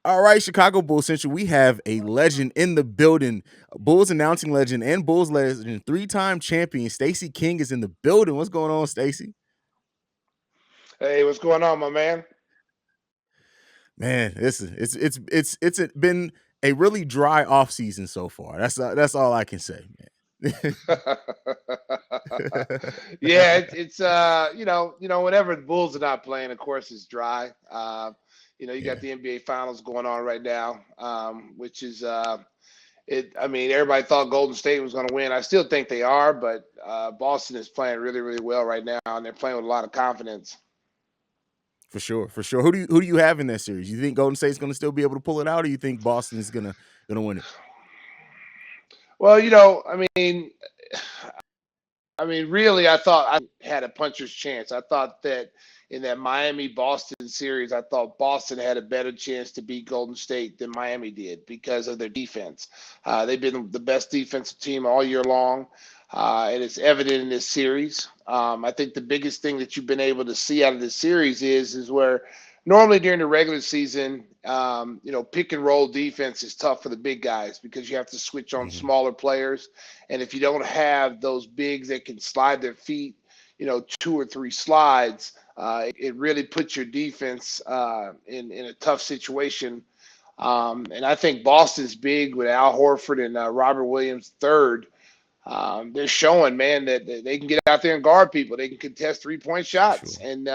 All right, Chicago Bulls Central, we have a legend in the building. Bulls announcing legend and Bulls legend, three-time champion Stacey King is in the building. What's going on, Stacey? Hey, what's going on, my man? Man, been a really dry off season so far. That's all I can say, man. Yeah, whenever the Bulls are not playing, of course, it's dry. You got Yeah, the NBA Finals going on right now, which is it. I mean, everybody thought Golden State was going to win. I still think they are, but Boston is playing really, really well right now, and they're playing with a lot of confidence. for sure, for sure. Who do you have in that series? You think Golden State's going to still be able to pull it out, or you think Boston's gonna win it? Well, really, I thought I had a puncher's chance. I thought that in that Miami Boston series, I thought Boston had a better chance to beat Golden State than Miami did because of their defense. They've been the best defensive team all year long, and it's evident in this series. I think the biggest thing that you've been able to see out of this series is where normally during the regular season, pick and roll defense is tough for the big guys because you have to switch on Mhm. smaller players, and if you don't have those bigs that can slide their feet, two or three slides, it really puts your defense in a tough situation. And I think Boston's big with Al Horford and Robert Williams third. They're showing, man, that they can get out there and guard people. They can contest 3-point For shots, sure. and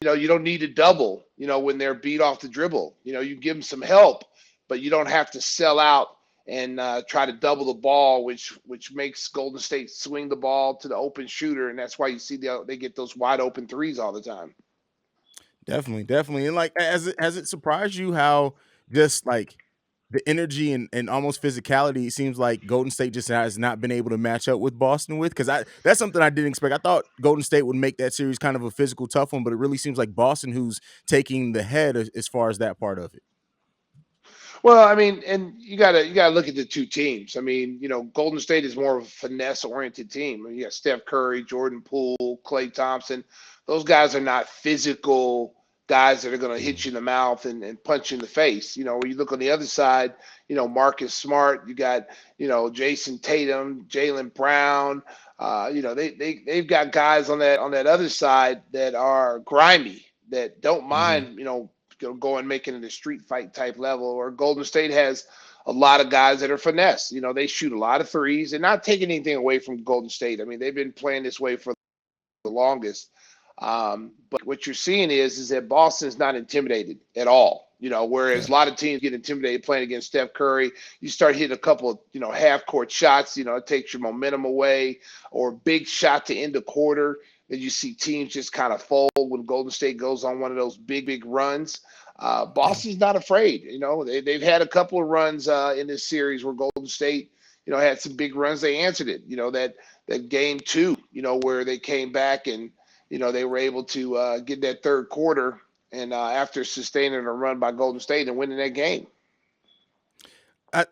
you don't need to double. When they're beat off the dribble, you give them some help, but you don't have to sell out and try to double the ball, which makes Golden State swing the ball to the open shooter, and that's why you see they get those wide open threes all the time. Definitely, definitely. And like has it surprised you how just like the energy and almost physicality it seems like Golden State just has not been able to match up with Boston with? Because I that's something I didn't expect. I thought Golden State would make that series kind of a physical tough one, but it really seems like Boston who's taking the head as far as that part of it. Well, I mean, and you gotta look at the two teams. I mean, Golden State is more of a finesse oriented team. I mean, you got Steph Curry, Jordan Poole, Klay Thompson. Those guys are not physical guys that are going to hit Mhm. you in the mouth and punch you in the face. When you look on the other side, Marcus Smart, you got Jason Tatum, Jalen Brown. They've got guys on that other side that are grimy that don't Mhm. mind go and make it in a street fight type level. Or Golden State has a lot of guys that are finesse. They shoot a lot of threes. They're not taking anything away from Golden State. I mean, they've been playing this way for the longest. But what you're seeing is that Boston's not intimidated at all. Whereas Yeah. a lot of teams get intimidated playing against Steph Curry. You start hitting a couple of half court shots. It takes your momentum away, or big shot to end the quarter. Then you see teams just kind of fold when Golden State goes on one of those big runs. Yeah. Boston's not afraid. They've had a couple of runs in this series where Golden State, had some big runs. They answered it. That game two, where they came back and they were able to get that third quarter, and after sustaining a run by Golden State and winning that game.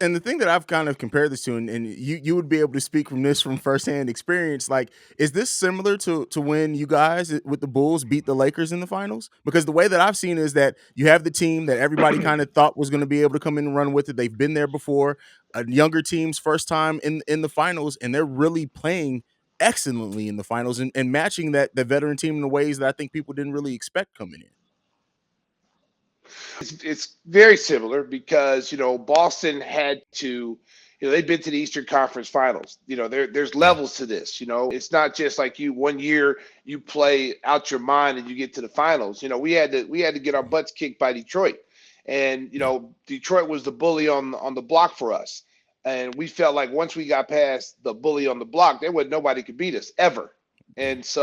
And the thing that I've kind of compared this to, and you would be able to speak from this from firsthand experience, like, is this similar to when you guys with the Bulls beat the Lakers in the finals? Because the way that I've seen is that you have the team that everybody kind of thought was going to be able to come in and run with it. They've been there before. A younger team's first time in the finals, and they're really playing excellently in the finals and matching that the veteran team in the ways that I think people didn't really expect coming in. It's very similar because Boston had to. They've been to the Eastern Conference Finals. There's Yeah. levels to this. It's not just like you one year you play out your mind and you get to the finals. We had to get our butts kicked by Detroit, and Yeah. Detroit was the bully on the block for us, and we felt like once we got past the bully on the block, there was nobody could beat us ever. Yeah. And so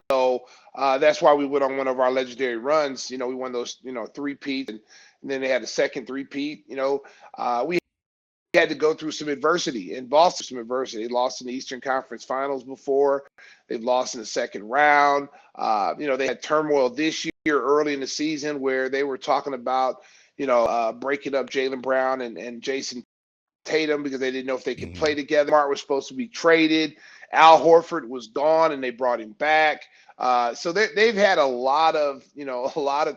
that's why we went on one of our legendary runs. We won those three peats, and then they had a second three-peat. We had to go through some adversity, and Boston some adversity. They lost in the Eastern Conference Finals before. They've lost in the second round. They had turmoil this year early in the season where they were talking about, breaking up Jalen Brown and Jason Tatum because they didn't know if they could Mhm. play together. Smart was supposed to be traded. Al Horford was gone, and they brought him back. So they've had a lot of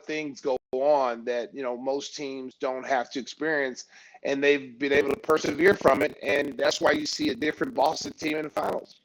things go on that most teams don't have to experience, and they've been able to persevere from it, and that's why you see a different Boston team in the finals.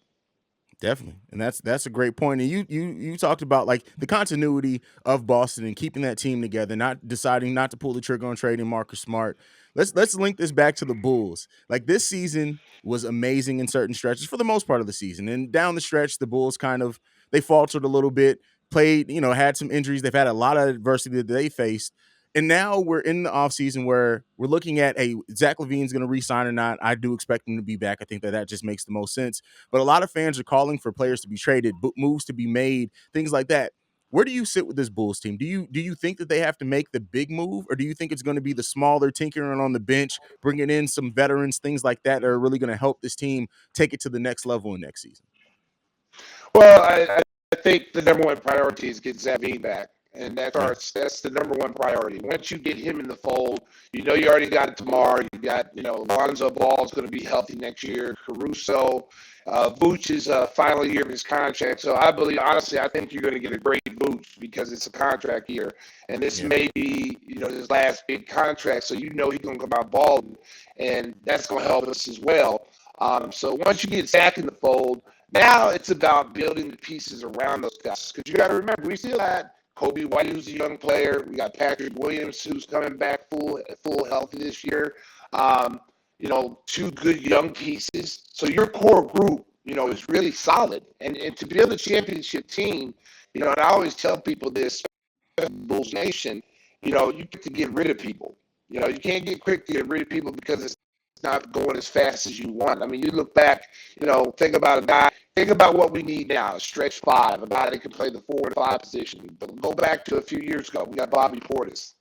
Definitely, and that's a great point. And you talked about like the continuity of Boston and keeping that team together, not deciding not to pull the trigger on trading Marcus Smart. Let's link this back to the Bulls. Like this season was amazing in certain stretches for the most part of the season, and down the stretch, the Bulls kind of they faltered a little bit. Played, had some injuries. They've had a lot of adversity that they faced. And now we're in the offseason where we're looking at Zach LaVine's going to re-sign or not. I do expect him to be back. I think that just makes the most sense. But a lot of fans are calling for players to be traded, moves to be made, things like that. Where do you sit with this Bulls team? Do you think that they have to make the big move, or do you think it's going to be the smaller tinkering on the bench, bringing in some veterans, things like that are really going to help this team take it to the next level in next season? Well, I think the number one priority is get Zavine back. And Yeah, that's the number one priority. Once you get him in the fold, you already got it tomorrow. You got, Lonzo Ball is going to be healthy next year. Caruso, Vooch is final year of his contract. So I believe, honestly, I think you're going to get a great Vooch because it's a contract year. And this yeah, may be, his last big contract. So he's going to come out balling. And that's going to help us as well. So once you get Zach in the fold, now it's about building the pieces around those guys. Because you got to remember, we still had Kobe White, who's a young player. We got Patrick Williams, who's coming back full healthy this year. Um, two good young pieces. So your core group, is really solid. And to build a championship team, and I always tell people this, Bulls Nation, you get to get rid of people. You can't get quick to get rid of people because it's not going as fast as you want. I mean, you look back, think about what we need now, a stretch five, a guy that can play the 4 and 5 position. But go back to a few years ago, we got Bobby Portis.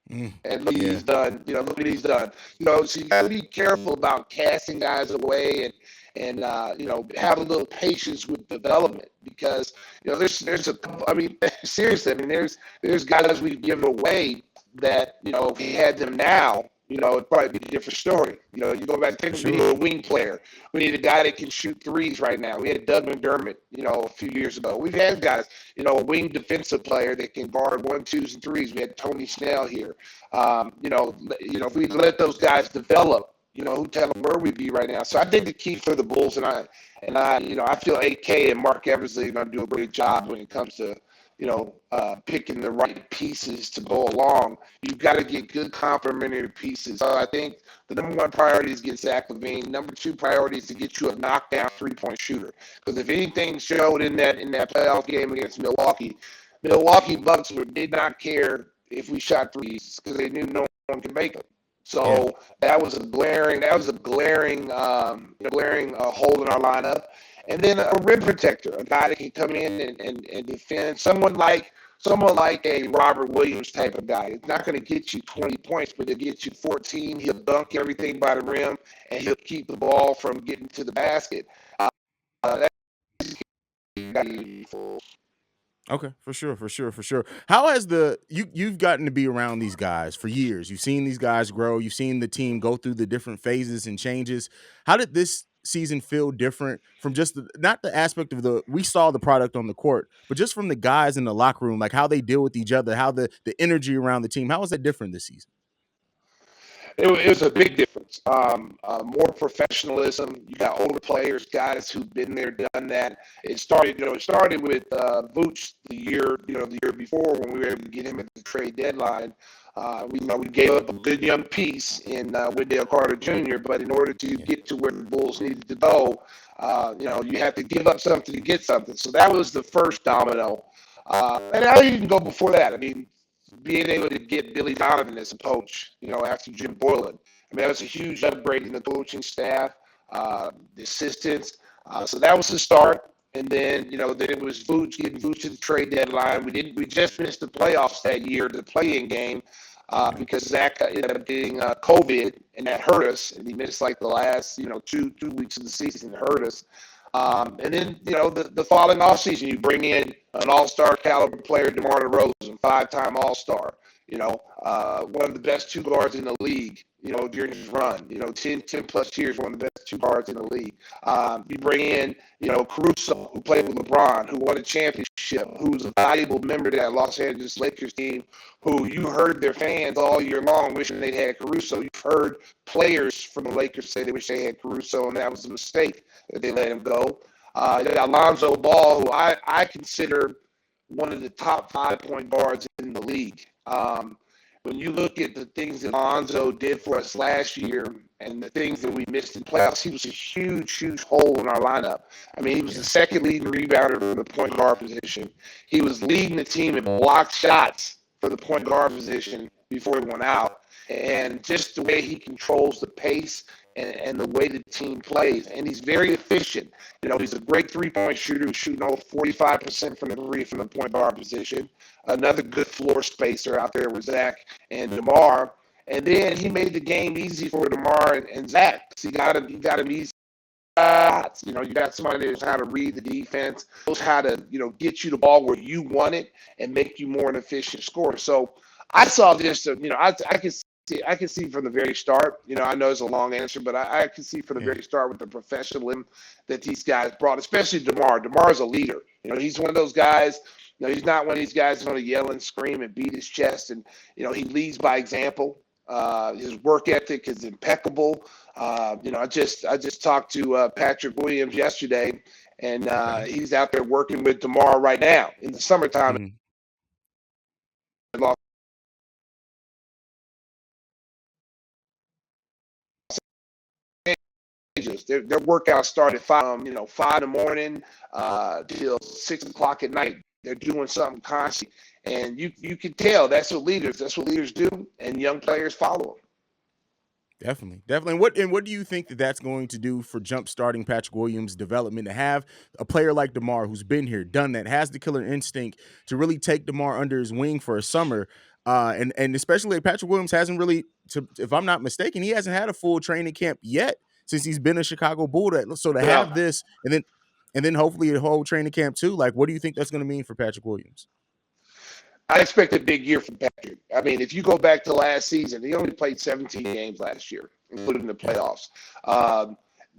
And look what yeah, he's done. Look what he's done. So you got to be careful about casting guys away and have a little patience with development because there's a I mean seriously, I mean there's guys we've given away that if we had them now, it'd probably be a different story. You go back for and we sure. need a wing player. We need a guy that can shoot threes right now. We had Doug McDermott, a few years ago. We've had guys, a wing defensive player that can guard 1, 2s, and 3s. We had Tony Snell here. If we let those guys develop, who tell them where we'd be right now. So I think the key for the Bulls, I feel AK and Mark Eversley are going to do a great job when it comes to picking the right pieces to go along. You've got to get good complementary pieces. So I think the number one priority is get Zach LaVine. Number two priority is to get you a knockdown 3-point shooter. Because if anything showed in that playoff game against Milwaukee Bucks did not care if we shot threes because they knew no one could make them. Yeah, So that was a glaring hole in our lineup. And then a rim protector, a guy that can come in and defend. Someone like a Robert Williams type of guy. It's not going to get you 20 points, but he'll get you 14. He'll dunk everything by the rim, and he'll keep the ball from getting to the basket. That's okay, for sure, for sure, for sure. How has you've gotten to be around these guys for years? You've seen these guys grow. You've seen the team go through the different phases and changes. How did this season feel different from just not the aspect of we saw the product on the court, but just from the guys in the locker room, like how they deal with each other, how the energy around the team? How was that different this season? it was a big difference. More professionalism. You got older players, guys who've been there, done that. It started with Vooch the year before when we were able to get him at the trade deadline. We gave up a good young piece in Wendell Carter Jr., but in order to Yeah, get to where the Bulls needed to go, you have to give up something to get something. So that was the first domino. And I didn't go before that. I mean, being able to get Billy Donovan as a coach, after Jim Boylan. I mean, that was a huge upgrade in the coaching staff, the assistants. So that was the start. And then, then it was getting Vooch to the trade deadline. We just missed the playoffs that year, the play-in game, yeah, because Zach ended up getting COVID, and that hurt us. And he missed like the last, two weeks of the season. It hurt us. And then, the following offseason, you bring in an all-star caliber player, DeMar DeRozan, 5-time all-star. One of the best two guards in the league, during his run, 10 plus years, one of the best two guards in the league. You bring in, Caruso, who played with LeBron, who won a championship, who's a valuable member of that Los Angeles Lakers team, who you heard their fans all year long wishing they'd had Caruso. You've heard players from the Lakers say they wish they had Caruso, and that was a mistake that they let him go. Alonzo Ball, who I consider one of the top 5-point guards in the league. When you look at the things that Lonzo did for us last year and the things that we missed in playoffs, he was a huge, huge hole in our lineup. I mean, he was the second leading rebounder from the point guard position. He was leading the team in blocked shots for the point guard position before he went out. And just the way he controls the pace and the way the team plays. And he's very efficient. He's a great three-point shooter who's shooting over 45% from the three from the point guard position. Another good floor spacer out there with Zach and DeMar. And then he made the game easy for DeMar and Zach. So you got him easy shots. You got somebody that knows how to read the defense, knows how to, get you the ball where you want it and make you more an efficient scorer. So I saw this, I can see from the very start, I know it's a long answer, but I can see from the very start with the professionalism that these guys brought, especially DeMar. DeMar is a leader. He's one of those guys, he's not one of these guys who's going to yell and scream and beat his chest. And, he leads by example. His work ethic is impeccable. I just talked to Patrick Williams yesterday, and he's out there working with DeMar right now in the summertime. Mm-hmm. Their workouts start at 5 in the morning till 6 o'clock at night. They're doing something constantly, and you can tell that's what leaders do, and young players follow them. Definitely. And what do you think that that's going to do for jump starting Patrick Williams' development to have a player like DeMar who's been here, done that, has the killer instinct to really take DeMar under his wing for a summer? And especially Patrick Williams hasn't really, if I'm not mistaken, he hasn't had a full training camp yet since he's been a Chicago Bull. So to have this and then hopefully a whole training camp too, like what do you think that's going to mean for Patrick Williams? I expect a big year from Patrick. I mean, if you go back to last season, he only played 17 games last year, including the playoffs.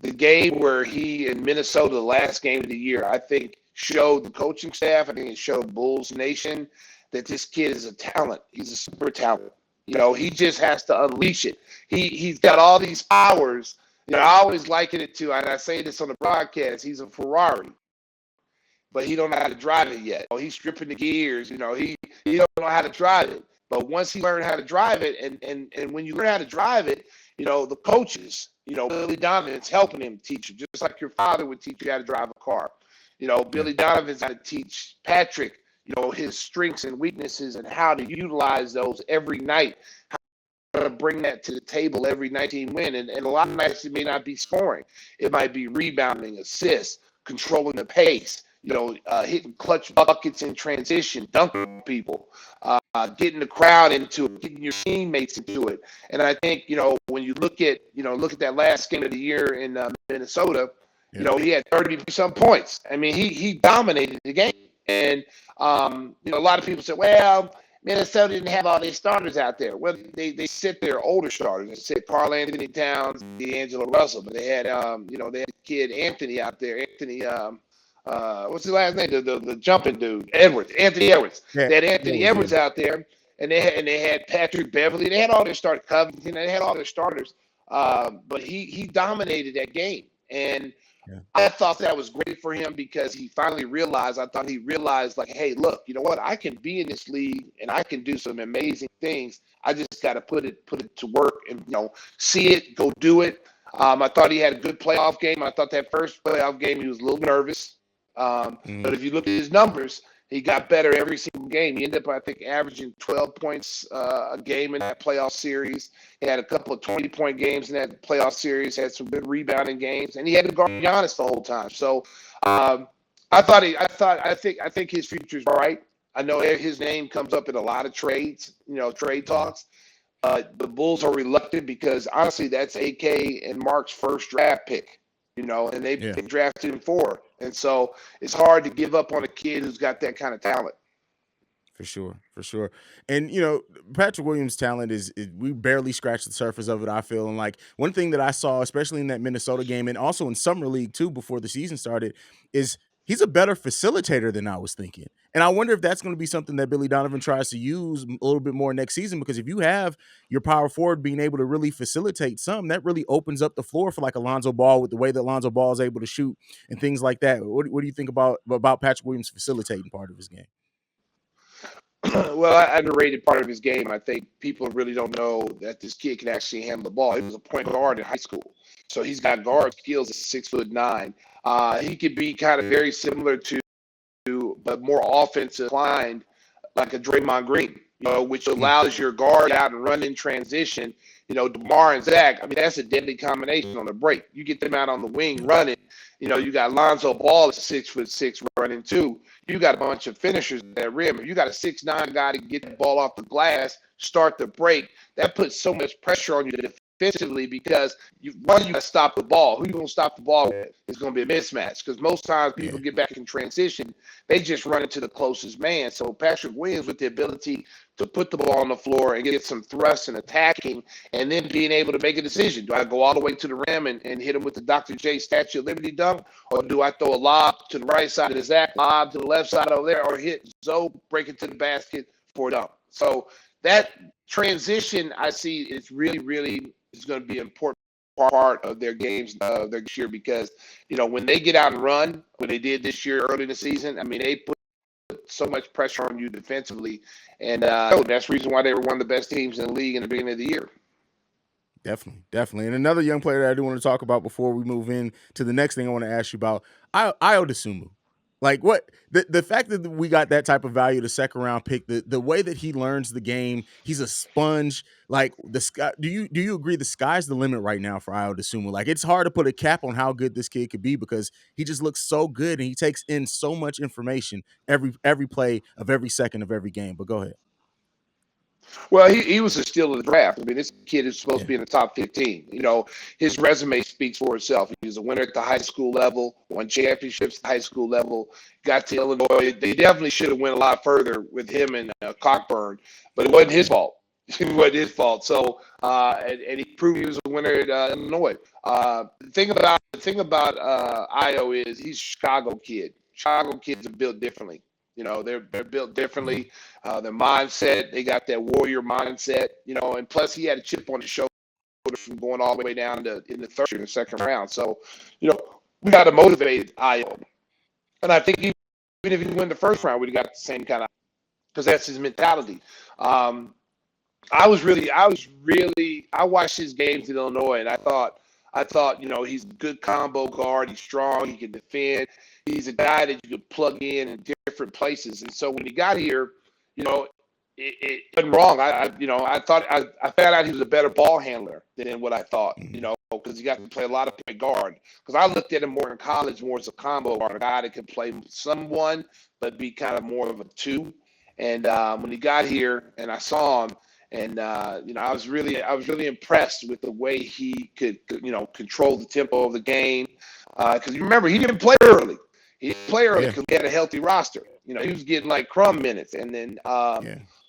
The game where he in Minnesota, the last game of the year, I think showed the coaching staff, I think it showed Bulls Nation that this kid is a talent. He's a super talent. He just has to unleash it. He's got all these powers. I always liken it to, and I say this on the broadcast, he's a Ferrari, but he don't know how to drive it yet. He's stripping the gears. He don't know how to drive it. But once he learned how to drive it, and when you learn how to drive it, the coaches, Billy Donovan's helping him teach you, just like your father would teach you how to drive a car. Billy Donovan's how to teach Patrick, his strengths and weaknesses and how to utilize those every night, how to bring that to the table every night to win. And a lot of nights it may not be scoring. It might be rebounding, assists, controlling the pace, hitting clutch buckets in transition, dunking people, getting the crowd into it, getting your teammates into it. And I think, when you look at that last game of the year in Minnesota, he had 30-some points. I mean, he dominated the game. And, a lot of people said, well, Minnesota didn't have all their starters out there. Well, they sit their older starters. They sit Karl Anthony Towns, D'Angelo Russell, but they had, they had kid Anthony out there. Anthony, what's his last name? The jumping dude, Anthony Edwards. Yeah. They had Anthony Edwards out there, and they had Patrick Beverly. They had all their starters. Covington. They had all their starters. But he dominated that game, and I thought that was great for him because he finally realized. I thought he realized, like, hey, look, you know what? I can be in this league and I can do some amazing things. I just got to put it to work and see it, go do it. I thought he had a good playoff game. I thought that first playoff game he was a little nervous. But if you look at his numbers, he got better every single game. He ended up, I think, averaging 12 points a game in that playoff series. He had a couple of 20-point games in that playoff series. Had some good rebounding games, and he had to guard Giannis the whole time. So, I think his future's bright. I know his name comes up in a lot of trades, trade talks. The Bulls are reluctant because honestly, that's AK and Mark's first draft pick. And they drafted him 4. And so it's hard to give up on a kid who's got that kind of talent. For sure, for sure. And Patrick Williams' talent is we barely scratched the surface of it, I feel. And like one thing that I saw, especially in that Minnesota game and also in summer league too, before the season started, is he's a better facilitator than I was thinking. And I wonder if that's going to be something that Billy Donovan tries to use a little bit more next season, because if you have your power forward being able to really facilitate some, that really opens up the floor for like Alonzo Ball, with the way that Alonzo Ball is able to shoot and things like that. What do you think about Patrick Williams facilitating part of his game? Well, I underrated part of his game. I think people really don't know that this kid can actually handle the ball. He was a point guard in high school, so he's got guard skills at 6'9". He could be kind of very similar to, but more offensive inclined, like a Draymond Green, which allows your guard out and run in transition. DeMar and Zach, I mean, that's a deadly combination on the break. You get them out on the wing running. You got Lonzo Ball at 6'6" running too. You got a bunch of finishers at rim. If you got a 6'9" guy to get the ball off the glass, start the break, that puts so much pressure on you defensively, because you got to stop the ball. Who you going to stop the ball with? It's going to be a mismatch, because most times people get back in transition, they just run into the closest man. So Patrick Williams, with the ability to put the ball on the floor and get some thrust and attacking, and then being able to make a decision. Do I go all the way to the rim and hit him with the Dr. J Statue of Liberty dunk, or do I throw a lob to the right side of the Zach, lob to the left side over there, or hit Zoe, break it to the basket for a dunk? So that transition, I see, is really is going to be an important part of their games this year, because when they get out and run, when they did this year early in the season, I mean, they put so much pressure on you defensively, and that's the reason why they were one of the best teams in the league in the beginning of the year. Definitely. And another young player that I do want to talk about before we move in to the next thing I want to ask you about, Io DeSumo. Like, what the fact that we got that type of value, the second round pick, the way that he learns the game, he's a sponge. Like the sky, do you agree the sky's the limit right now for Io DeSumo? Like, it's hard to put a cap on how good this kid could be, because he just looks so good and he takes in so much information every play of every second of every game. But go ahead. Well, he was a steal of the draft. I mean, this kid is supposed Yeah. to be in the top 15. His resume speaks for itself. He was a winner at the high school level, won championships at the high school level, got to Illinois. They definitely should have went a lot further with him and Cockburn, but it wasn't his fault. It wasn't his fault. So, and he proved he was a winner at Illinois. The thing about Io is he's a Chicago kid. Chicago kids are built differently. They're built differently. Their mindset, they got that warrior mindset. And plus he had a chip on his shoulder from going all the way down to in the third and the second round. So, we got to motivate Io. And I think even if he win the first round, we'd got the same kind of, because that's his mentality. I watched his games in Illinois, and I thought, he's a good combo guard. He's strong. He can defend. He's a guy that you could plug in different places. And so when he got here, it wasn't wrong. I thought I found out he was a better ball handler than what I thought, because he got to play a lot of point guard. Because I looked at him more in college, more as a combo guard, a guy that could play someone, but be kind of more of a two. And when he got here and I saw him, and I was really impressed with the way he could control the tempo of the game. Because you remember, he didn't play early. He didn't play early because we had a healthy roster. He was getting like crumb minutes, and then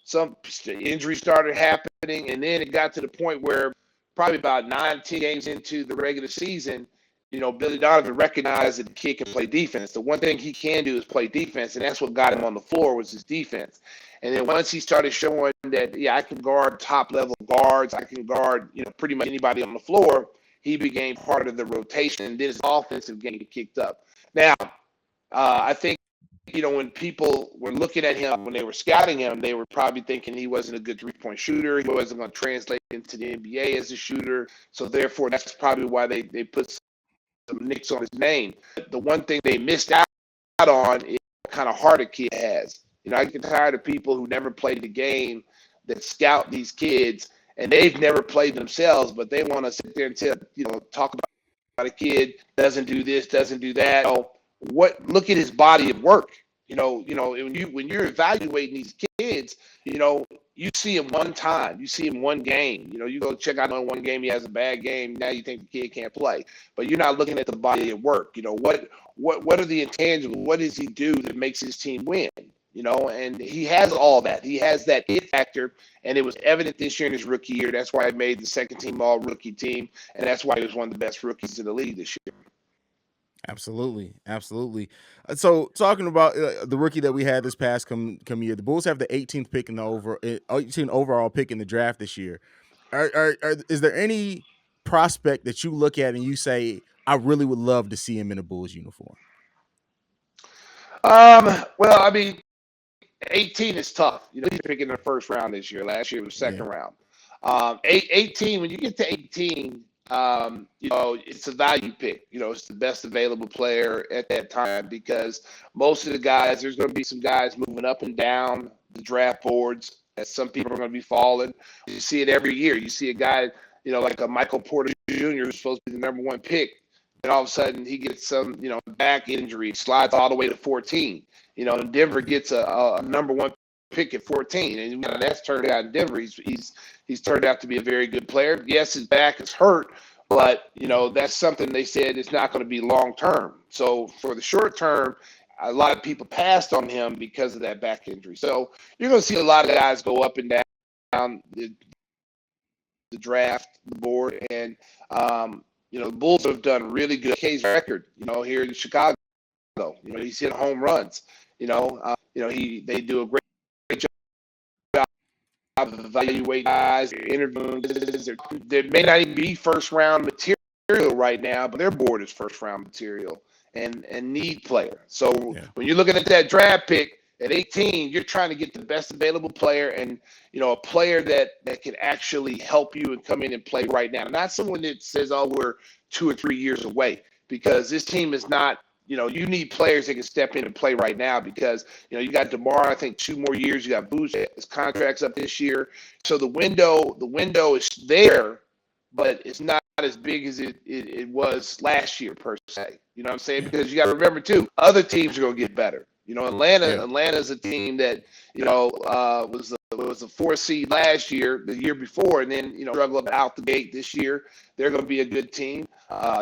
some injuries started happening, and then it got to the point where probably about 9-10 games into the regular season, Billy Donovan recognized that the kid can play defense. The one thing he can do is play defense, and that's what got him on the floor was his defense. And then once he started showing that, I can guard top-level guards, I can guard, pretty much anybody on the floor, he became part of the rotation, and then his offensive game kicked up. Now, I think, when people were looking at him, when they were scouting him, they were probably thinking he wasn't a good three-point shooter. He wasn't going to translate into the NBA as a shooter. So, therefore, that's probably why they put some nicks on his name. But the one thing they missed out on is what kind of heart a kid has. I get tired of people who never played the game that scout these kids, and they've never played themselves, but they want to sit there and talk about a kid doesn't do this, doesn't do that. Look at his body of work. When you're evaluating these kids, you see him one time, you see him one game. You go check out on one game, he has a bad game. Now you think the kid can't play, but you're not looking at the body of work. What are the intangibles? What does he do that makes his team win? and he has all that. He has that it factor, and it was evident this year in his rookie year. That's why he made the second team all rookie team, and that's why he was one of the best rookies in the league this year. Absolutely, absolutely. So talking about the rookie that we had this past come year, the Bulls have the 18th pick in the 18th overall pick in the draft this year. Is there any prospect that you look at and you say, I really would love to see him in a Bulls uniform? Well, I mean, 18 is tough. He's picking in the first round this year. Last year it was Yeah, second round. 18, when you get to 18, it's a value pick. It's the best available player at that time because most of the guys, there's going to be some guys moving up and down the draft boards. As some people are going to be falling. You see it every year. You see a guy, like a Michael Porter Jr. who's supposed to be the number one pick, and all of a sudden he gets some, back injury, slides all the way to 14. And Denver gets a number one pick at 14, and that's turned out in Denver. He's turned out to be a very good player. Yes, his back is hurt, but that's something they said it's not going to be long term. So for the short term, a lot of people passed on him because of that back injury. So you're going to see a lot of guys go up and down the draft, the board, and the Bulls have done really good. Haize record, here in Chicago. He's hit home runs. They do a great job of evaluating guys, interviewing. There may not even be first round material right now, but their board is first round material and need player. So yeah, when you're looking at that draft pick at 18, you're trying to get the best available player and a player that can actually help you and come in and play right now. Not someone that says, "Oh, we're 2 or 3 years away," because this team is not. You need players that can step in and play right now because, you got DeMar, I think 2 more years. You got Booz, his contract's up this year. So the window is there, but it's not as big as it was last year per se. You know what I'm saying? yeah, Because you got to remember too, other teams are going to get better. yeah, Atlanta's a team that was a 4 seed last year, the year before, and then struggled out the gate this year. They're going to be a good team.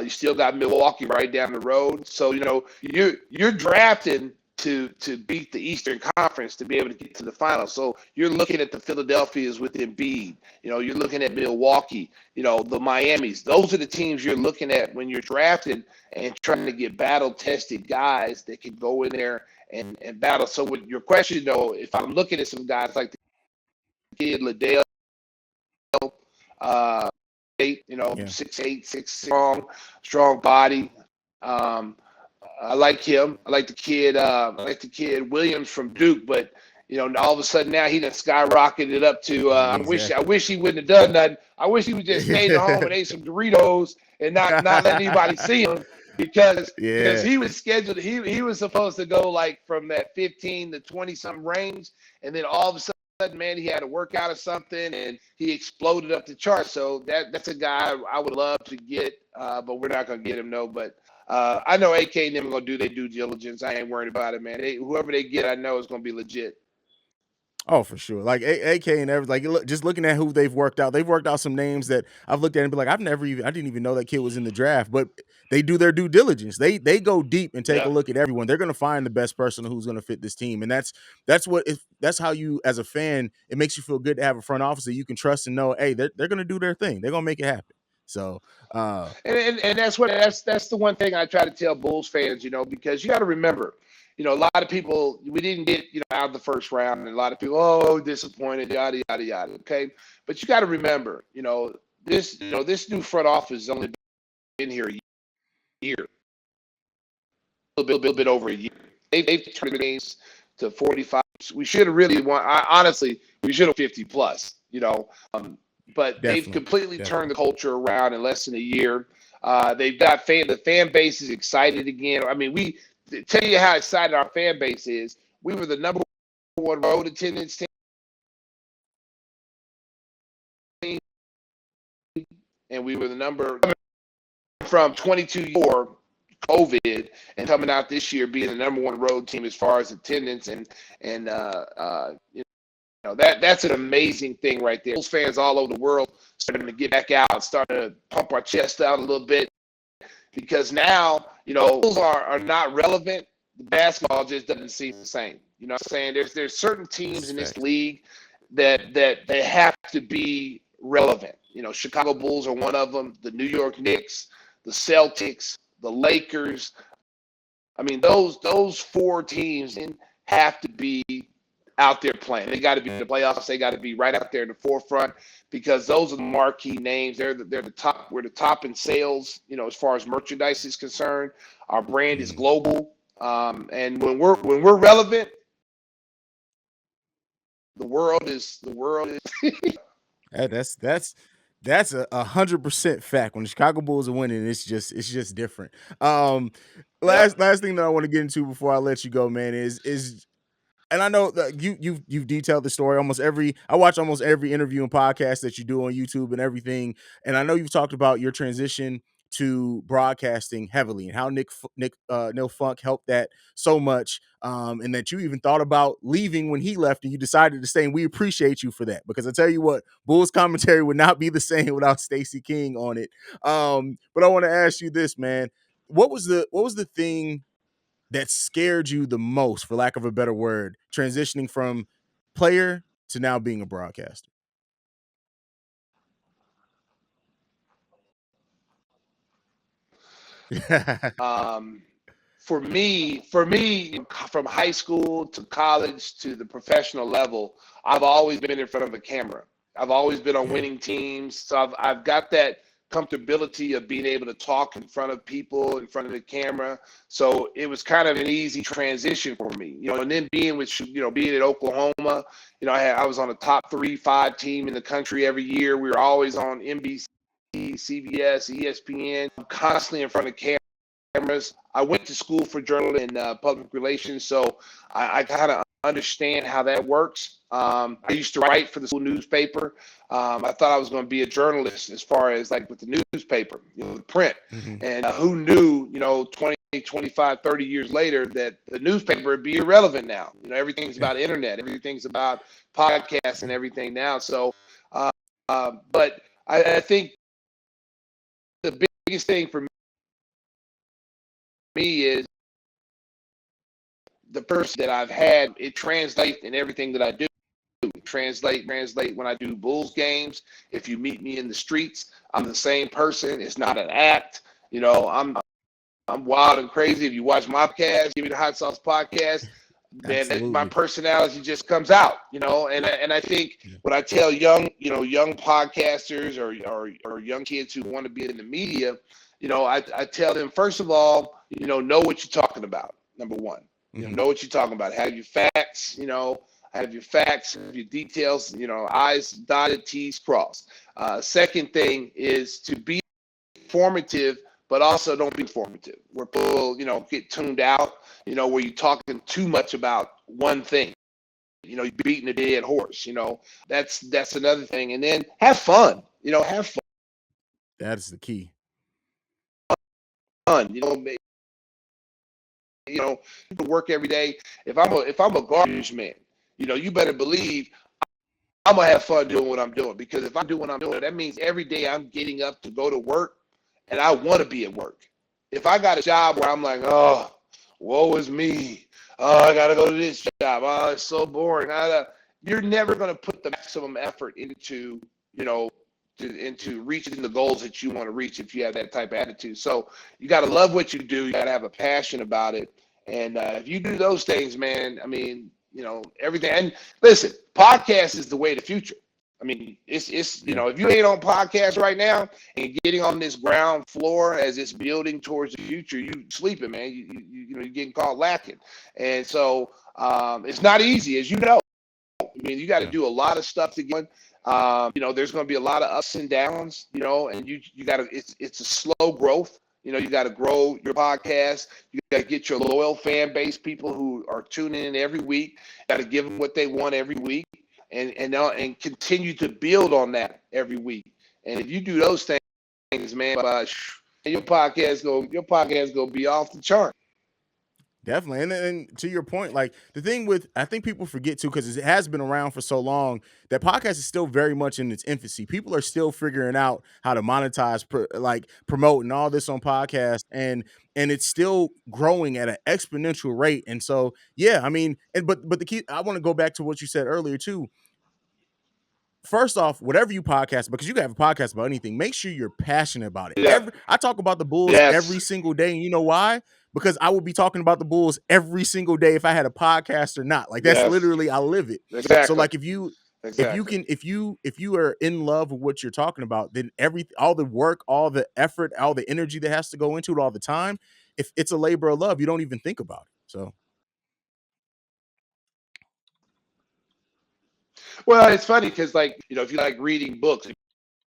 You still got Milwaukee right down the road, so you're drafting to beat the Eastern Conference to be able to get to the finals. So you're looking at the Philadelphias with Embiid. You're looking at Milwaukee. The Miamis. Those are the teams you're looking at when you're drafting and trying to get battle-tested guys that can go in there and battle. So with your question, though, if I'm looking at some guys like the kid Liddell, uh, 6'8", 6 strong body. I like him. I like the kid. I like the kid Williams from Duke, but all of a sudden now he done skyrocketed up to. I exactly. wish he wouldn't have done nothing. I wish he would just stayed at home and ate some Doritos and not let anybody see him because Yeah, he was scheduled. He was supposed to go like from that 15 to 20 something range, and then all of a sudden, man, he had a workout or something, and he exploded up the chart. So that's a guy I would love to get, but we're not gonna get him, no. But I know AK and them are gonna do their due diligence. I ain't worried about it, man. Whoever they get, I know is gonna be legit. oh, for sure. Like AK and everything. Like just looking at who they've worked out some names that I've looked at and be like, I didn't even know that kid was in the draft. But they do their due diligence. They go deep and take a Yeah. look at everyone. They're going to find the best person who's going to fit this team, and that's how you, as a fan, it makes you feel good to have a front office that you can trust and know, hey, they're going to do their thing. They're going to make it happen. So, And that's the one thing I try to tell Bulls fans, because you got to remember, a lot of people we didn't get out of the first round, and a lot of people disappointed, yada yada yada. Okay, but you got to remember, this new front office has only been here a year, a little bit over a year. They've turned the games to 45. We should have really won. Honestly, we should have 50 plus. But they've definitely, completely turned definitely, the culture around in less than a year. They've got the fan base is excited again. I mean, we tell you how excited our fan base is. We were the number one road attendance team, and we were the number from 22 COVID and coming out this year being the number one road team as far as attendance and that's an amazing thing right there. Bulls fans all over the world starting to get back out, starting to pump our chest out a little bit because now Bulls are not relevant. basketball just doesn't seem the same. You know what I'm saying? There's certain This teams is in this fact. league that they have to be relevant. You know, Chicago Bulls are one of them. The New York Knicks, the Celtics, the Lakers. I mean, those four teams have to be out there playing. They got to be in the playoffs. They got to be right out there in the forefront because those are the marquee names. They're the top. We're the top in sales. You know, as far as merchandise is concerned, our brand is Mhm. global. And when we're relevant, the world is. That's a 100% fact. When the Chicago Bulls are winning, it's just different. Um, Yep. last thing that I want to get into before I let you go, man, is and I know that you've detailed the story almost every. I watch almost every interview and podcast that you do on YouTube and everything, and I know you've talked about your transition to broadcasting heavily and how Neil Funk helped that so much, and that you even thought about leaving when he left and you decided to stay. And we appreciate you for that because I tell you what, Bulls commentary would not be the same without Stacey King on it. But I want to ask you this, man. What was the thing that scared you the most, for lack of a better word, transitioning from player to now being a broadcaster? Um, for me, from high school to college to the professional level, I've always been in front of a camera. I've always been on Yeah. winning teams, so I've got that comfortability of being able to talk in front of people, in front of the camera. So it was kind of an easy transition for me, you know. And then being at Oklahoma, you know, I was on a top 3, 5 team in the country every year. We were always on NBC, CBS, ESPN. I'm constantly in front of cameras. I went to school for journalism and public relations, so I kind of understand how that works. I used to write for the school newspaper. I thought I was going to be a journalist as far as like with the newspaper, you know, the print. Mhm. And who knew, you know, 20, 25, 30 years later that the newspaper would be irrelevant now. You know, everything's about internet, everything's about podcasts and everything now. So, uh, but I think the biggest thing for me is the person that I've had, it translates in everything that I do. Translate when I do Bulls games. If you meet me in the streets, I'm the same person. It's not an act. You know, I'm wild and crazy. If you watch my podcast, give me the hot sauce podcast, man, my Absolutely. personality just comes out. You know, and I think Yeah. when I tell young podcasters or young kids who want to be in the media, you know, I tell them first of all, you know what you're talking about. Number one, Mhm. know what you're talking about. Have your facts. Have your facts, have your details. I's dotted, T's crossed. Second thing is to be informative, but also don't be informative. Where people, get tuned out. Where you're talking too much about one thing. You're beating a dead horse. That's another thing. And then have fun. Have That is the key. fun. To work every day. If I'm a garbage man, you better believe I'm gonna have fun doing what I'm doing, because if I'm doing what I'm doing, that means every day I'm getting up to go to work and I want to be at work. If I got a job where I'm like, oh, woe is me. Oh, I gotta go to this job. Oh, it's so boring. You're never gonna put the maximum effort you know, into reaching the goals that you want to reach if you have that type of attitude. So you got to love what you do. You got to have a passion about it. And if you do those things, man, I mean, everything. And listen, podcast is the way of the future. I mean, it's Yeah. if you ain't on podcast right now and getting on this ground floor as it's building towards the future, you sleeping, man. You're getting caught lacking. And so it's not easy, as you know. I mean, you got to Yeah. do a lot of stuff to get. There's going to be a lot of ups and downs. And you got to. It's a slow growth. You got to grow your podcast. You got to get your loyal fan base, people who are tuning in every week. You got to give them what they want every week, and continue to build on that every week. And if you do those things, man, your podcast go be off the chart. Definitely. And to your point, like the thing with, I think people forget too, because it has been around for so long, that podcast is still very much in its infancy. People are still figuring out how to monetize, like promote and all this on podcast, and it's still growing at an exponential rate. And so, yeah, I mean, and but the key, I want to go back to what you said earlier too. First off, whatever you podcast, because you can have a podcast about anything, make sure you're passionate about it. Yeah. I talk about the Bulls every Yes. single day, and you know why? Because I would be talking about the Bulls every single day if I had a podcast or not. Like that's Yes. literally, I live it. So Exactly. like Exactly. if you are in love with what you're talking about, then all the work, all the effort, all the energy that has to go into it all the time, if it's a labor of love, you don't even think about it. So Well, it's funny because, like, if you like reading books, if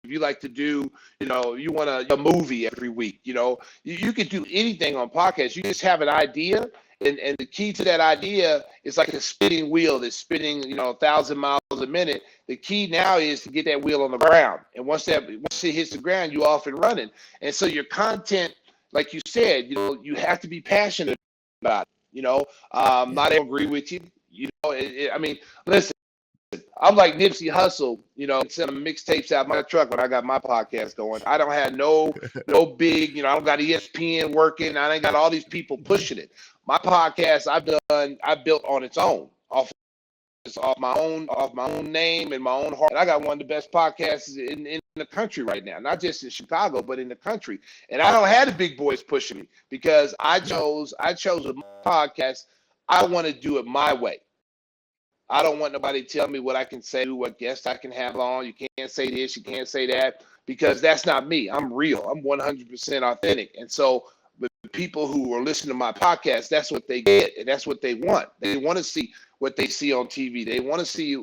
you like to do, you want a movie every week, you could do anything on podcasts. You just have an idea, and the key to that idea is like a spinning wheel that's spinning, 1,000 miles a minute. The key now is to get that wheel on the ground, and once it hits the ground, you're off and running. And so your content, like you said, you have to be passionate about it. yeah. Not agree with you. I mean, listen. I'm like Nipsey Hussle, sending mixtapes out my truck when I got my podcast going. I don't have no big, I don't got ESPN working. I ain't got all these people pushing it. My podcast I built on its own, off my own name and my own heart. And I got one of the best podcasts in the country right now, not just in Chicago, but in the country. And I don't have the big boys pushing me because Yeah. I chose a podcast. I want to do it my way. I don't want nobody to tell me what I can say, what guests I can have on. You can't say this, you can't say that, because that's not me. I'm real. I'm 100% authentic. And so, with people who are listening to my podcast, that's what they get, and that's what they want. They want to see what they see on TV. They want to see,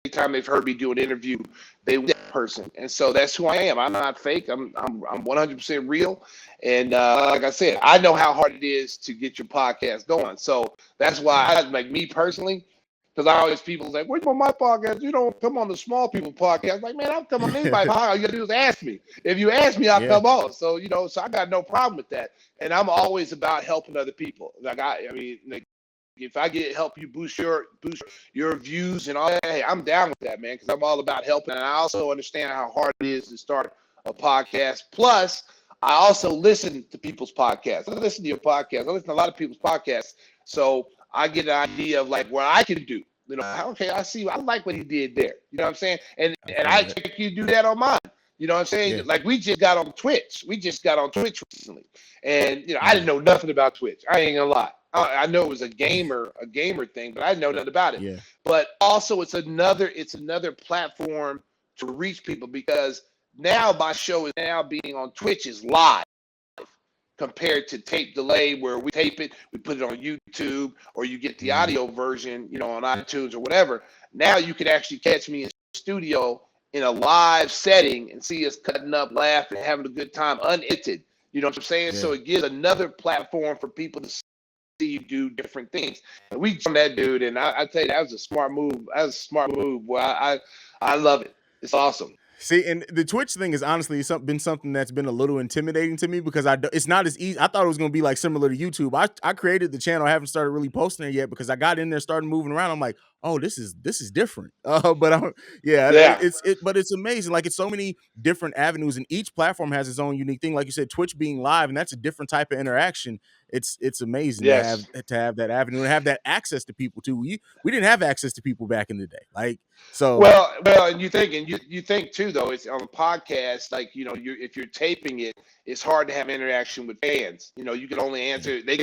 anytime they've heard me do an interview, they want that person. And so that's who I am. I'm not fake. I'm 100% real. And like I said, I know how hard it is to get your podcast going. So that's why Yeah. like me personally, because I always people like, "Where's my podcast? You don't come on the small people podcast." Like, man, I'll come on anybody podcast. All you gotta do is ask me. If you ask me, I'll Yeah. come on. So so I got no problem with that. And I'm always about helping other people. Like I mean, like, if I get help you boost your views and all that, hey, I'm down with that, man, because I'm all about helping. And I also understand how hard it is to start a podcast. Plus, I also listen to people's podcasts. I listen to your podcast. I listen to a lot of people's podcasts. So I get an idea of like what I can do. Okay, I like what he did there. You know what I'm saying? I And feel I that. expect you to do that on mine. You know what I'm saying? Yeah. Like we just got on Twitch. We just got on Twitch recently, and I didn't Mhm. know nothing about Twitch. I ain't gonna lie. I know it was a gamer thing, but I didn't know nothing about it. Yeah. But also, it's another platform to reach people because now my show is now being on Twitch is live compared to tape delay where we tape it, we put it on YouTube, or you get the Mhm. audio version, on iTunes or whatever. Now you can actually catch me in studio in a live setting and see us cutting up, laughing, having a good time, unedited. You know what I'm saying? Yeah. So it gives another platform for people to see you do different things. And we jumped that dude, and I tell you, that was a smart move. That was a smart move. Well, I love it. It's awesome. See, and the Twitch thing is honestly been something that's been a little intimidating to me because it's not as easy. I thought it was going to be like similar to YouTube. I created the channel, I haven't started really posting it yet because I got in there, started moving around. I'm like, oh, this is different. But yeah, Yeah. but it's amazing. Like it's so many different avenues, and each platform has its own unique thing. Like you said, Twitch being live, and that's a different type of interaction. It's amazing Yes. to have that avenue and have that access to people too. We didn't have access to people back in the day, like so. And you think too though. It's on a podcast, like if you're taping it, it's hard to have interaction with fans. You can only Yeah, answer. They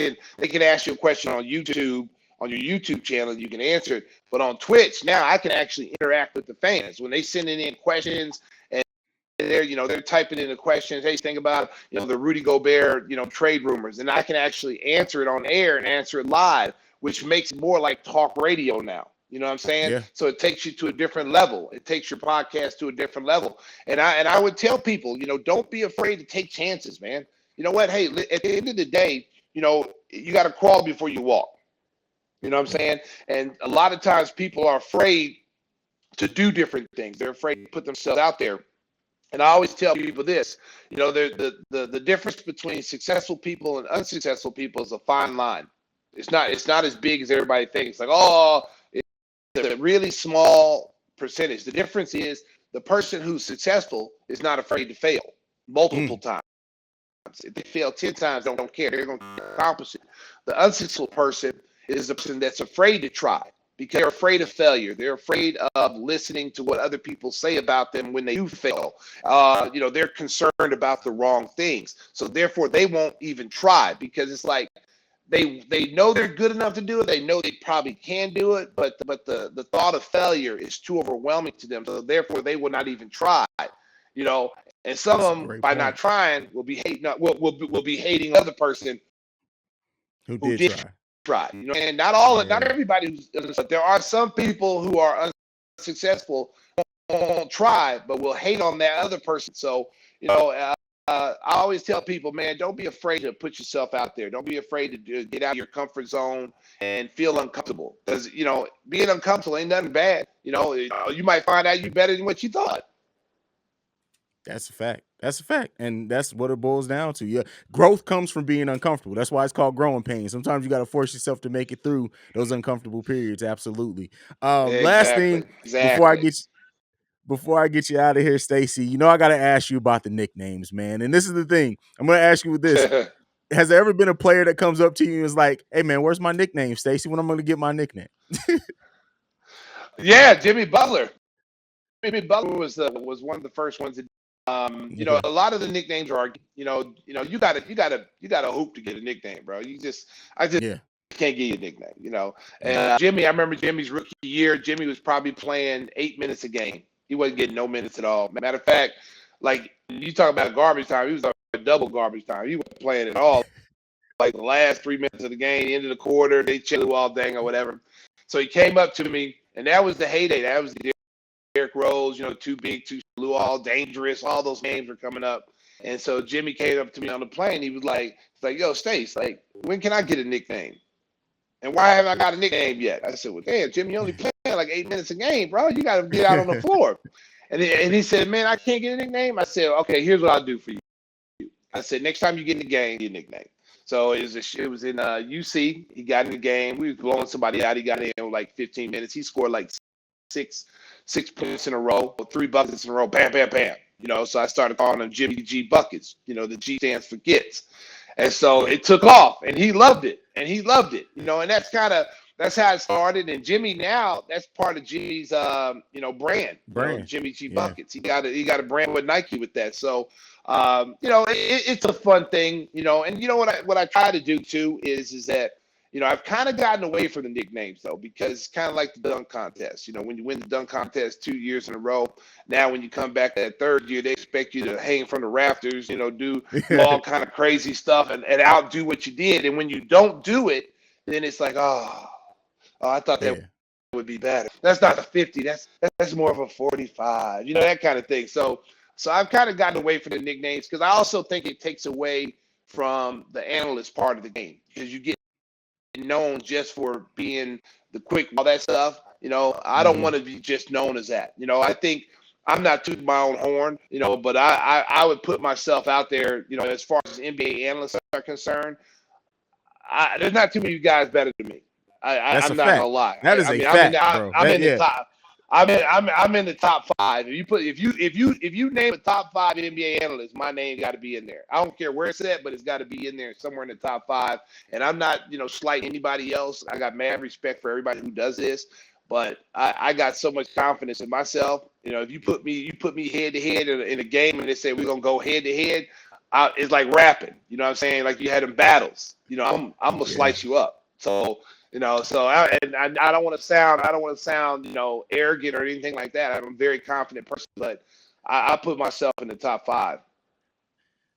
can ask you a question on YouTube on your YouTube channel, you can answer it. But on Twitch now, I can actually interact with the fans when they send in questions. And they're typing in the questions. Hey, think about the Rudy Gobert trade rumors, and I can actually answer it on air and answer it live, which makes it more like talk radio now. You know what I'm saying? yeah, So it takes you to a different level. It takes your podcast to a different level. And I would tell people, don't be afraid to take chances, man. You know what? Hey, at the end of the day, you got to crawl before you walk. You know what I'm yeah. saying? And a lot of times people are afraid to do different things. They're afraid to put themselves out there. And I always tell people this, the difference between successful people and unsuccessful people is a fine line. It's not as big as everybody thinks. Like, oh, it's a really small percentage. The difference is the person who's successful is not afraid to fail multiple Mm, times. If they fail 10 times, they don't care. They're going to accomplish it. The unsuccessful person is the person that's afraid to try because they're afraid of failure. They're afraid of listening to what other people say about them when they do fail. They're concerned about the wrong things. So therefore, they won't even try because it's like they know they're good enough to do it. They know they probably can do it, but the thought of failure is too overwhelming to them. So therefore, they will not even try. You know, and some of that's a them, great by not point. trying, will be hating. Will be hating the other person Who who did did try? try. And not Yeah, everybody. There are some people who are unsuccessful, won't try, but will hate on that other person. So you know. I always tell people, man, don't be afraid to put yourself out there. Don't be afraid to get out of your comfort zone and feel uncomfortable. Because being uncomfortable ain't nothing bad. You might find out you're better than what you thought. that's a fact. That's a fact, and that's what it boils down to. Yeah, growth comes from being uncomfortable. That's why it's called growing pains. Sometimes you got to force yourself to make it through those uncomfortable periods. Absolutely. Last Exactly. thing before I Exactly. get before I get you out of here, Stacey, I got to ask you about the nicknames, man. And this is the thing. I'm going to ask you with this. Has there ever been a player that comes up to you and is like, "Hey, man, where's my nickname, Stacey? When I'm going to get my nickname?" Yeah, Jimmy Butler. Jimmy Butler was one of the first ones that Okay. a lot of the nicknames are you gotta hoop to get a nickname, bro. I just Yeah. can't give you a nickname, And Yeah. Jimmy, I remember Jimmy's rookie year. Jimmy was probably playing 8 minutes a game. He wasn't getting no minutes at all. Matter of fact, like you talk about garbage time, he was on a double garbage time. He wasn't playing at all. Like the last 3 minutes of the game, the end of the quarter, they chill all dang or whatever. So he came up to me, and that was the heyday. That was the Derrick Rose, too big, too blue, all dangerous. All those names were coming up. And so Jimmy came up to me on the plane. He was like, yo, Stace, like, when can I get a nickname? And why haven't I got a nickname yet? I said, well, damn, Jimmy, you only playing like 8 minutes a game, bro. You got to get out on the floor. And he said, man, I can't get a nickname. I said, okay, here's what I'll do for you. I said, next time you get in the game, get a nickname. So it was in UC. He got in the game. We was blowing somebody out. He got in like 15 minutes. He scored like six six points in a row, or 3 buckets in a row. Bam, bam, bam. So I started calling him Jimmy G buckets. The G stands for gets. And so it took off, and he loved it, and he loved it. And that's how it started. And Jimmy now, that's part of Jimmy's brand. Brand. Jimmy G Yeah. buckets. He got a brand with Nike with that. So it's a fun thing. And what I try to do too is that I've kind of gotten away from the nicknames though, because it's kind of like the dunk contest. When you win the dunk contest 2 years in a row, now when you come back that third year, they expect you to hang from the rafters, do all kind of crazy stuff and outdo what you did. And when you don't do it, then it's like, oh, I thought that Yeah. would be better. That's not a 50. That's more of a 45. That kind of thing. So I've kind of gotten away from the nicknames because I also think it takes away from the analyst part of the game because you get known just for being the quick, all that stuff. I don't Hmm. want to be just known as that. I think I'm not tooting my own horn, but I would put myself out there, as far as NBA analysts are concerned. There's not too many guys better than me. That's a I'm not gonna fact. lie. That is I a mean, fact, bro. I'm That in the yeah. top. I'm in the top five. If you name a top five NBA analyst, my name got to be in there. I don't care where it's at, but it's got to be in there somewhere in the top five. And I'm not slighting anybody else. I got mad respect for everybody who does this, but I got so much confidence in myself. If you put me head to head in a game and they say we're gonna go head to head, it's like rapping. You know what I'm saying? Like you had them battles. I'm gonna Yeah. slice you up. So I don't want to sound arrogant or anything like that. I'm a very confident person, but I put myself in the top five.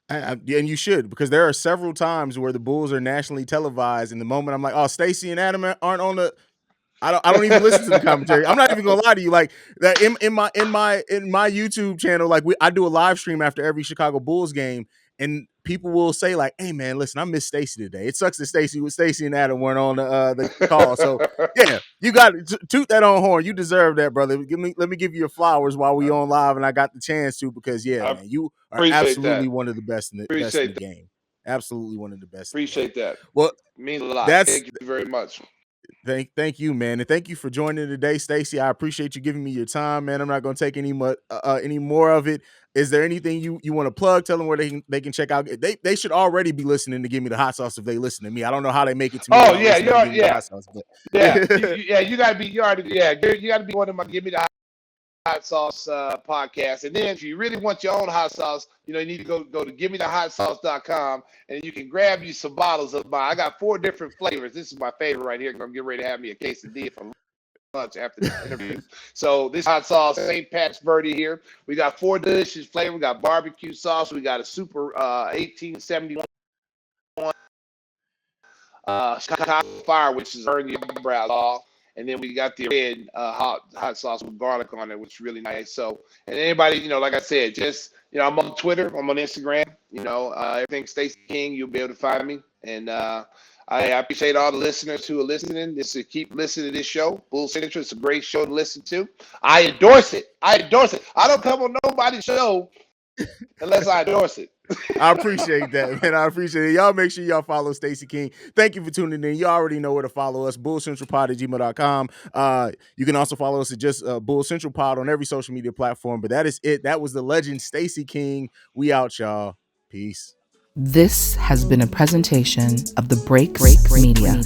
And you should, because there are several times where the Bulls are nationally televised, and the moment I'm like, "Oh, Stacey and Adam aren't on the," I don't even listen to the commentary. I'm not even gonna lie to you. Like that in my YouTube channel, like I do a live stream after every Chicago Bulls game, and people will say like, "Hey man, listen, I miss Stacey today. It sucks that Stacey and Adam weren't on the call." So yeah, you got to toot that on horn. You deserve that, brother. Let me give you your flowers while we on live, and I got the chance to, because yeah, I man, you are appreciate absolutely that. one of the best in the Appreciate that. game. Absolutely one of the best in the game. Appreciate that. Well, Means a lot. That's Thank you very much. thank you, man, and thank you for joining today, Stacey. I appreciate you giving me your time, man. I'm not going to take any more of it. Is there anything you want to plug? Tell them where they can check out. They should already be listening to Give Me the Hot Sauce if they listen to me. I don't know how they make it to me Oh without yeah, listening to you're Give Me the yeah Hot Sauce, but yeah yeah you gotta be you already yeah you gotta be one of my give me the hot sauce podcast. And then if you really want your own hot sauce, you need to go to givemethehot sauce.com and you can grab you some bottles of mine. I got 4 different flavors. This is my favorite right here. I'm gonna get ready to have me a quesadilla for lunch after this interview. So this hot sauce, St. Pat's Verde here. We got 4 delicious flavors. We got barbecue sauce. We got a super 1871 Chicago Fire, which is burn your eyebrows off. And then we got the red hot sauce with garlic on it, which is really nice. So, and anybody, like I said, just I'm on Twitter, I'm on Instagram. Everything Stacey King, you'll be able to find me. And I appreciate all the listeners who are listening. Just to keep listening to this show, Bull Central. It's a great show to listen to. I endorse it. I endorse it. I don't come on nobody's show unless I endorse it. I appreciate that, man. I appreciate it. Y'all make sure y'all follow Stacey King. Thank you for tuning in. You already know where to follow us, bullcentralpod@gmail.com. You can also follow us at just Bull Central Pod on every social media platform. But that is it. That was the legend, Stacey King. We out, y'all. Peace. This has been a presentation of the Break Media.